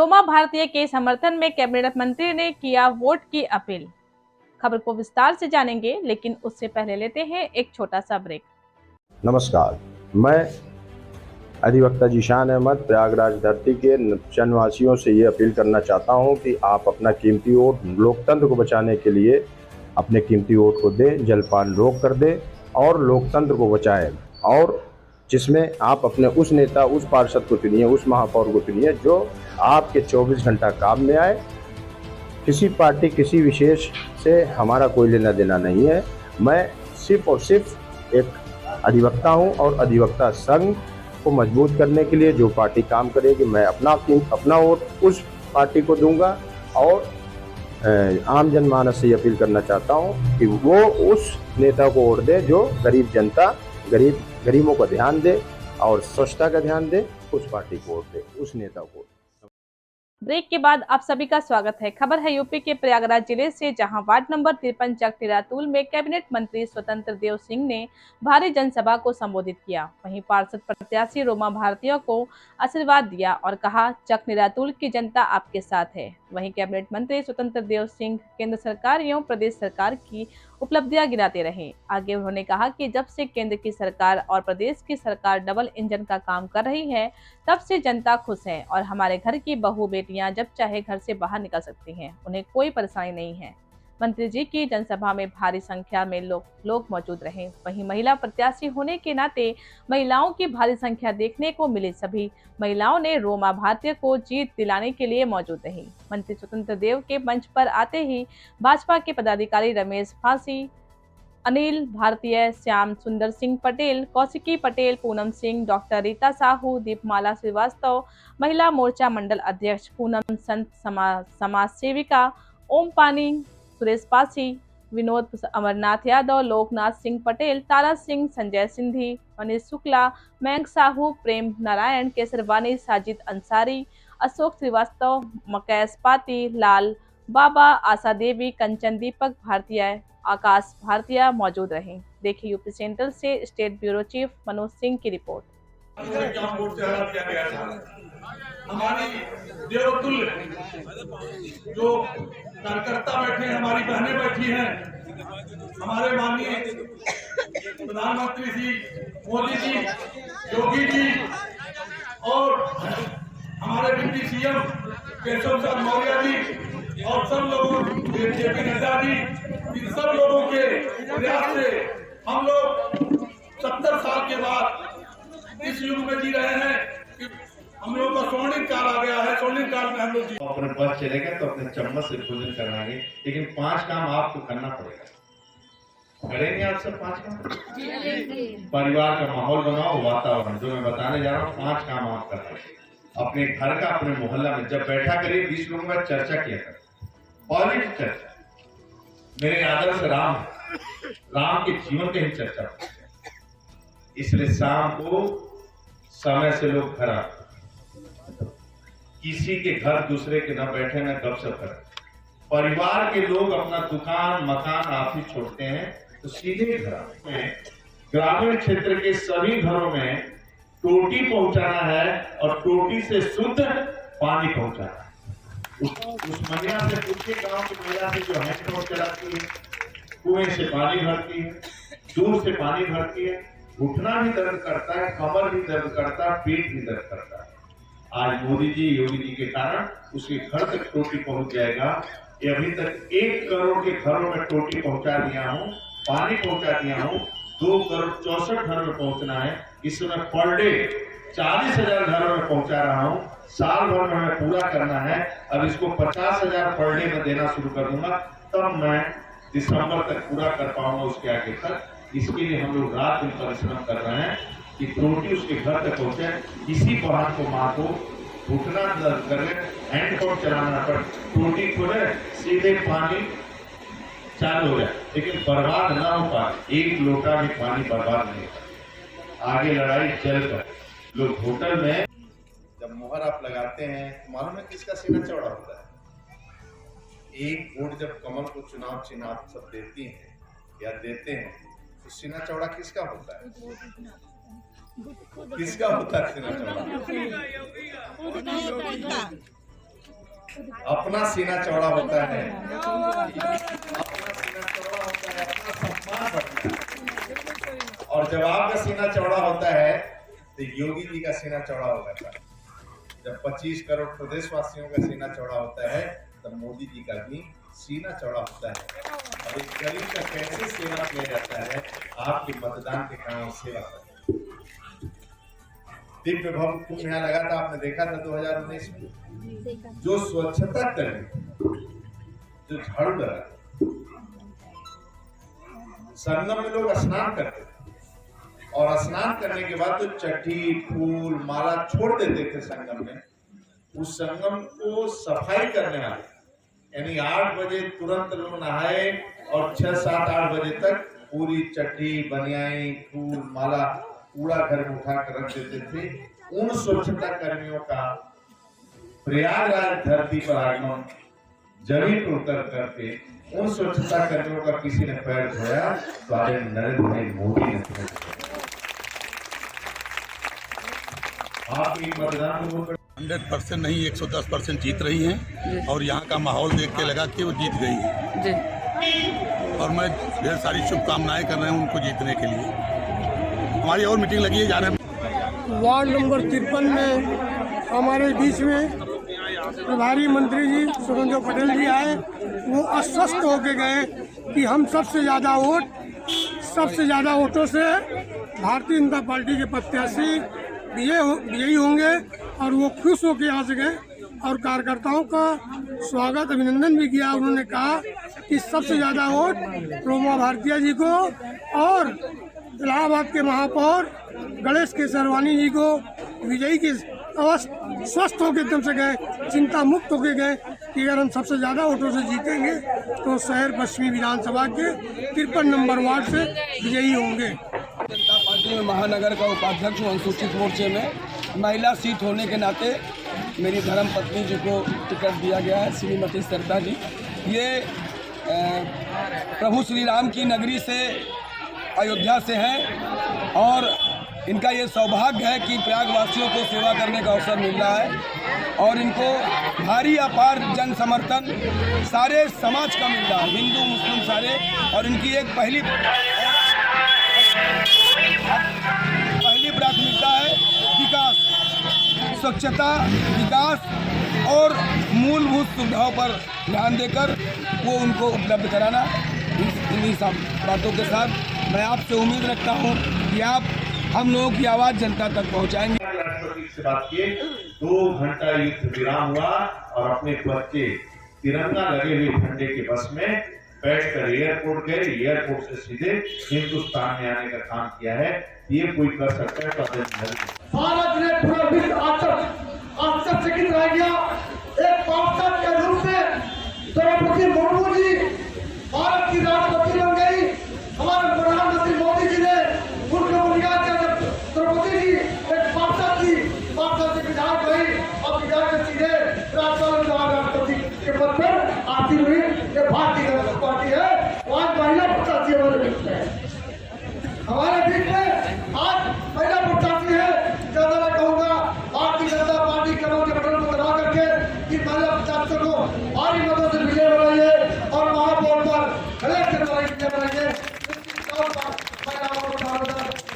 रोमा भारतीय के समर्थन में कैबिनेट मंत्री ने किया वोट की अपील। खबर को विस्तार से जानेंगे, लेकिन उससे पहले लेते हैं एक छोटा सा ब्रेक। नमस्कार, मैं अधिवक्ता जीशान अहमद प्रयागराज धरती के जनवासियों से ये अपील करना चाहता हूँ कि आप अपना कीमती वोट लोकतंत्र को बचाने के लिए अपने कीमती वोट को दें, जलपान रोक कर दें और लोकतंत्र को बचाएं। और जिसमें आप अपने उस नेता, उस पार्षद को चुनिए, उस महापौर को चुनिए जो आपके 24 घंटा काम में आए। किसी पार्टी, किसी विशेष से हमारा कोई लेना देना नहीं है। मैं सिर्फ और सिर्फ एक अधिवक्ता हूं और अधिवक्ता संघ को मजबूत करने के लिए जो पार्टी काम करेगी, मैं अपना वोट उस पार्टी को दूंगा। और आम जनमानस से अपील करना चाहता हूं कि वो उस नेता को वोट दे जो गरीब जनता, गरीबों का ध्यान दे और स्वच्छता का ध्यान दे। उस पार्टी को वोट दे, उस नेता को। ब्रेक के बाद आप सभी का स्वागत है। खबर है यूपी के प्रयागराज जिले से, जहां वार्ड नंबर 53 चक टिरातुल में कैबिनेट मंत्री स्वतंत्र देव सिंह ने भारी जनसभा को संबोधित किया। वहीं पार्षद प्रत्याशी रोमा भारतीय को आशीर्वाद दिया और कहा, चक टिरातुल की जनता आपके साथ है। वहीं कैबिनेट मंत्री स्वतंत्र देव सिंह केंद्र सरकार एवं प्रदेश सरकार की उपलब्धियां गिनाते रहे। आगे उन्होंने कहा कि जब से केंद्र की सरकार और प्रदेश की सरकार डबल इंजन का काम कर रही है, तब से जनता खुश है और हमारे घर की बहू बेटियां जब चाहे घर से बाहर निकल सकती हैं, उन्हें कोई परेशानी नहीं है। मंत्री जी की जनसभा में भारी संख्या में लोग मौजूद रहे। वहीं महिला प्रत्याशी होने के नाते महिलाओं की भारी संख्या देखने को मिली। सभी महिलाओं ने रोमा भारतीय को जीत दिलाने के लिए मौजूद रही। मंत्री स्वतंत्र देव के मंच पर आते ही भाजपा के पदाधिकारी रमेश फांसी, अनिल भारतीय, श्याम सुंदर सिंह पटेल, कौशिकी पटेल, पूनम सिंह, डॉक्टर रीता साहू, दीपमाला श्रीवास्तव, महिला मोर्चा मंडल अध्यक्ष पूनम संत, समाज सेविका ओम पानी, सुरेश पासी, विनोद अमरनाथ यादव, लोकनाथ सिंह पटेल, तारा सिंह, संजय सिंधी, मनीष शुक्ला, मयंक साहू, प्रेम नारायण, केसरवानी, साजिद अंसारी, अशोक श्रीवास्तव, मकैस पाती, लाल बाबा, आशा देवी, कंचन, दीपक भारतीय, आकाश भारतीय मौजूद रहे। देखिए यूपी सेंट्रल से state bureau chief Manoj Singh की रिपोर्ट। हमारी देवतुल्य जो कार्यकर्ता बैठे हैं, हमारी बहनें बैठी हैं, हमारे माननीय प्रधानमंत्री जी मोदी जी, योगी जी और हमारे डिप्टी सीएम केशव प्रसाद मौर्य जी और सब लोगों, जेपी नड्डा जी, इन सब लोगों के प्रयास से हम लोग 70 साल के बाद इस युग में जी रहे हैं कि हम लोगों का स्वर्णिम काल आ गया है। स्वर्णिम काल में हम लोग अपने बस चलेगा तो अपने चम्मच से भोजन कराएंगे, लेकिन 5 काम आपको करना पड़ेगा। करेंगे आप सब 5 काम? परिवार का माहौल बनाओ, वातावरण, जो मैं बताने जा रहा हूँ 5 काम आप करना। अपने घर का, अपने मोहल्ला में जब बैठा करिए 20 लोगों का चर्चा किया करें, पॉजिटिव चर्चा। मेरे आदर्श राम के जीवन की ही चर्चा। इसलिए शाम को समय से लोग घर आते, किसी के घर दूसरे के न बैठे, न गपशप करें। परिवार के लोग अपना दुकान, मकान, ऑफिस छोड़ते हैं तो सीधे घर आते हैं। ग्रामीण क्षेत्र के सभी घरों में टोटी पहुंचाना है और टोटी से शुद्ध पानी पहुंचाना है। उस महिला से पूछे, गांव की महिला से जो हैंडपंप चलाती है, कुएं से पानी भरती है, दूर से पानी भरती है, घुटना भी दर्द करता है, कमर भी दर्द करता है, पेट भी दर्द करता है। आज मोदी जी, योगी जी के कारण उसके घर तक टोटी पहुंच जाएगा। ये अभी तक 1 करोड़ के घरों में टोटी पहुंचा दिया हूँ, पानी पहुंचा दिया हूँ। 2 करोड़ 64 घर में पहुंचना है। इस समय पर डे 40,000 घरों में पहुंचा रहा हूँ। साल भर में हमें पूरा करना है। अब इसको 50,000 पर डे में देना शुरू कर दूंगा, तब मैं दिसंबर तक पूरा कर पाऊंगा, उसके आगे तक। इसके लिए हम लोग रात दिन परिश्रम कर रहे हैं कि टोटी उसके घर तक पहुंचे। इसी बहाने को माँ को घुटना दर्द करे, हैंडपंप चलाना पड़े, टोटी खोले, सीधे पानी चालू हो जाए, लेकिन बर्बाद ना हो पाए। 1 लोटा भी पानी बर्बाद नहीं होता। आगे लड़ाई चल कर। लोग होटल में जब मोहर आप लगाते हैं, मालूम है किसका सीना चौड़ा होता है? एक वोट जब कमल को चुनाव चिन्ह आप सब देती हैं या देते हैं, तो सीना चौड़ा किसका होता है? किसका होता है सीना चौड़ा? अपना सीना चौड़ा होता है, अपना सीना चौड़ा होता है, अपना सम्मान बढ़ता है। और जब आपका सीना चौड़ा होता है तो योगी जी का सीना चौड़ा हो जाता है। जब 25 करोड़ प्रदेशवासियों का सीना चौड़ा होता है तब मोदी जी का भी सीना चौड़ा होता है। अब एक गरीब का कैसे सेवा किया जाता है, आपके मतदान के कारण सेवा करते हैं। दिव्य भव्य कुंभ यहाँ लगा था, आपने देखा था 2019 में। जो स्वच्छता कर्मी, जो झाड़ू लगा, संगम में लोग स्नान करते थे और स्नान करने के बाद तो चट्टी, फूल, माला छोड़ देते थे संगम में। उस संगम को सफाई करने वाले यानी 8 बजे तुरंत लोग नहाए और 6, 7, 8 बजे तक पूरी चट्टी, बनियाई, फूल, माला कूड़ा घर में उठा कर रख देते थे। उन स्वच्छता कर्मियों का प्रयागराज धरती पर आगमन जमीन पर उतर करके उन स्वच्छता कर्मियों का किसी ने पैर धोया तो आज नरेंद्र भाई मोदी ने आप मतदान 100% नहीं 110% जीत रही हैं और यहाँ का माहौल देख के लगा कि वो जीत गई है जी। और मैं ढेर सारी शुभकामनाएं कर रहा हूँ उनको जीतने के लिए। हमारी और मीटिंग लगी है जाने वार्ड नंबर 53 में हमारे बीच में प्रभारी मंत्री जी स्वतंत्र पटेल जी आए। वो आश्वस्त होके गए कि हम सबसे ज़्यादा वोटों से भारतीय जनता पार्टी के प्रत्याशी विजयी होंगे और वो खुश होकर यहाँ से गए और कार्यकर्ताओं का स्वागत अभिनंदन भी किया। उन्होंने कहा कि सबसे ज़्यादा वोट प्रोमा भारतीय जी को और इलाहाबाद के महापौर गणेश केसरवानी जी को विजयी के स्वस्थ होकर एकदम से गए, चिंता मुक्त होकर गए कि अगर हम सबसे ज़्यादा वोटों से जीतेंगे तो शहर पश्चिमी विधानसभा के 53 नंबर वार्ड से विजयी होंगे। जनता पार्टी में महानगर का उपाध्यक्ष हूँ। अनुसूचित मोर्चे में महिला सीट होने के नाते मेरी धर्म पत्नी जी को टिकट दिया गया है, श्रीमती सरदा जी। ये प्रभु श्री राम की नगरी से अयोध्या से हैं और इनका ये सौभाग्य है कि प्रयागवासियों को सेवा करने का अवसर मिल रहा है और इनको भारी अपार जन समर्थन सारे समाज का मिल रहा है, हिंदू मुस्लिम सारे। और इनकी एक पहली प्राथमिकता है विकास, स्वच्छता, विकास और मूलभूत सुविधाओं पर ध्यान देकर वो उनको उपलब्ध कराना। इन्हीं सब बातों के साथ मैं आपसे उम्मीद रखता हूँ कि आप हम लोगों की आवाज़ जनता तक पहुँचाएंगे। राष्ट्रपति से बात किए, 2 घंटा युद्ध विराम हुआ और अपने बच्चे तिरंगा लगे हुए झंडे के बस में बैठकर एयरपोर्ट गए। एयरपोर्ट से सीधे हिंदुस्तान में आने का काम किया है। ये कोई कर सकता है तो भारत ने पूरा विश्व आश्चर्यचकित रह गया। एक पार्षद के रूप में द्रौपदी मुर्मू जी भारत की राष्ट्रपति बन गई। हमारे प्रधानमंत्री मोदी जी ने उनके बुनियाद के द्रौपदी जी एक पार्षद से विधायक रही और विधायक से सीधे राष्ट्रपति के पद पर आती हुई। ये भारतीय जनता पार्टी है। आज महिला प्रत्याशी हमारे बीच में आज महिला प्रत्याशी है। ज्यादा मैं कहूँगा भारतीय जनता पार्टी के बटन को दबा करके इन महिला प्रत्याशियों को भारी मतों से विजय बनाइए और महापौर पर गलत के द्वारा विजय बनाइए।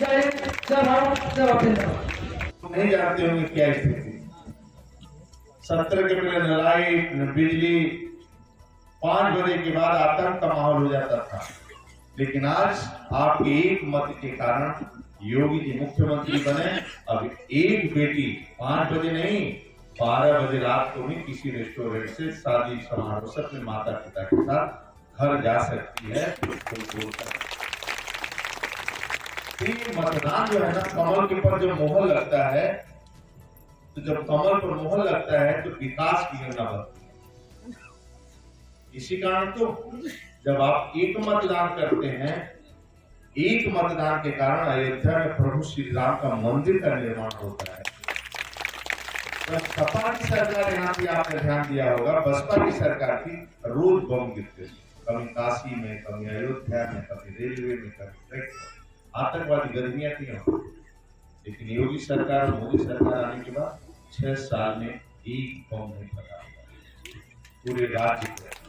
जय हिंद, जय भारत, जय भारत। नहीं जानते होंगे क्या स्थिति। 17 के पहले न लाइट न बिजली, 5 बजे के बाद आतंक का माहौल हो जाता था। लेकिन आज आपके एक मत के कारण योगी जी मुख्यमंत्री बने। अब एक बेटी 5 बजे नहीं 12 बजे रात को भी किसी रेस्टोरेंट से शादी समारोह से अपने माता पिता के साथ घर जा सकती है। मतदान जो है ना, कमल के ऊपर जो मोहर लगता है, तो जब कमल पर मोहर लगता है तो विकास की योजना बनती है। इसी कारण तो जब आप एक मतदान करते हैं, एक मतदान के कारण अयोध्या में प्रभु श्री राम का मंदिर का निर्माण होता है। तो सपा की सरकार यहाँ पे आपने ध्यान दिया होगा, बसपा की सरकार की रोज बम गिरते, कभी काशी में, कभी अयोध्या में, कभी रेलवे में, कभी आतंकवादी गतिविधियां थी। लेकिन योगी सरकार, मोदी सरकार आने के बाद 6 साल में एक बम नहीं फटा। पूरे राज्य को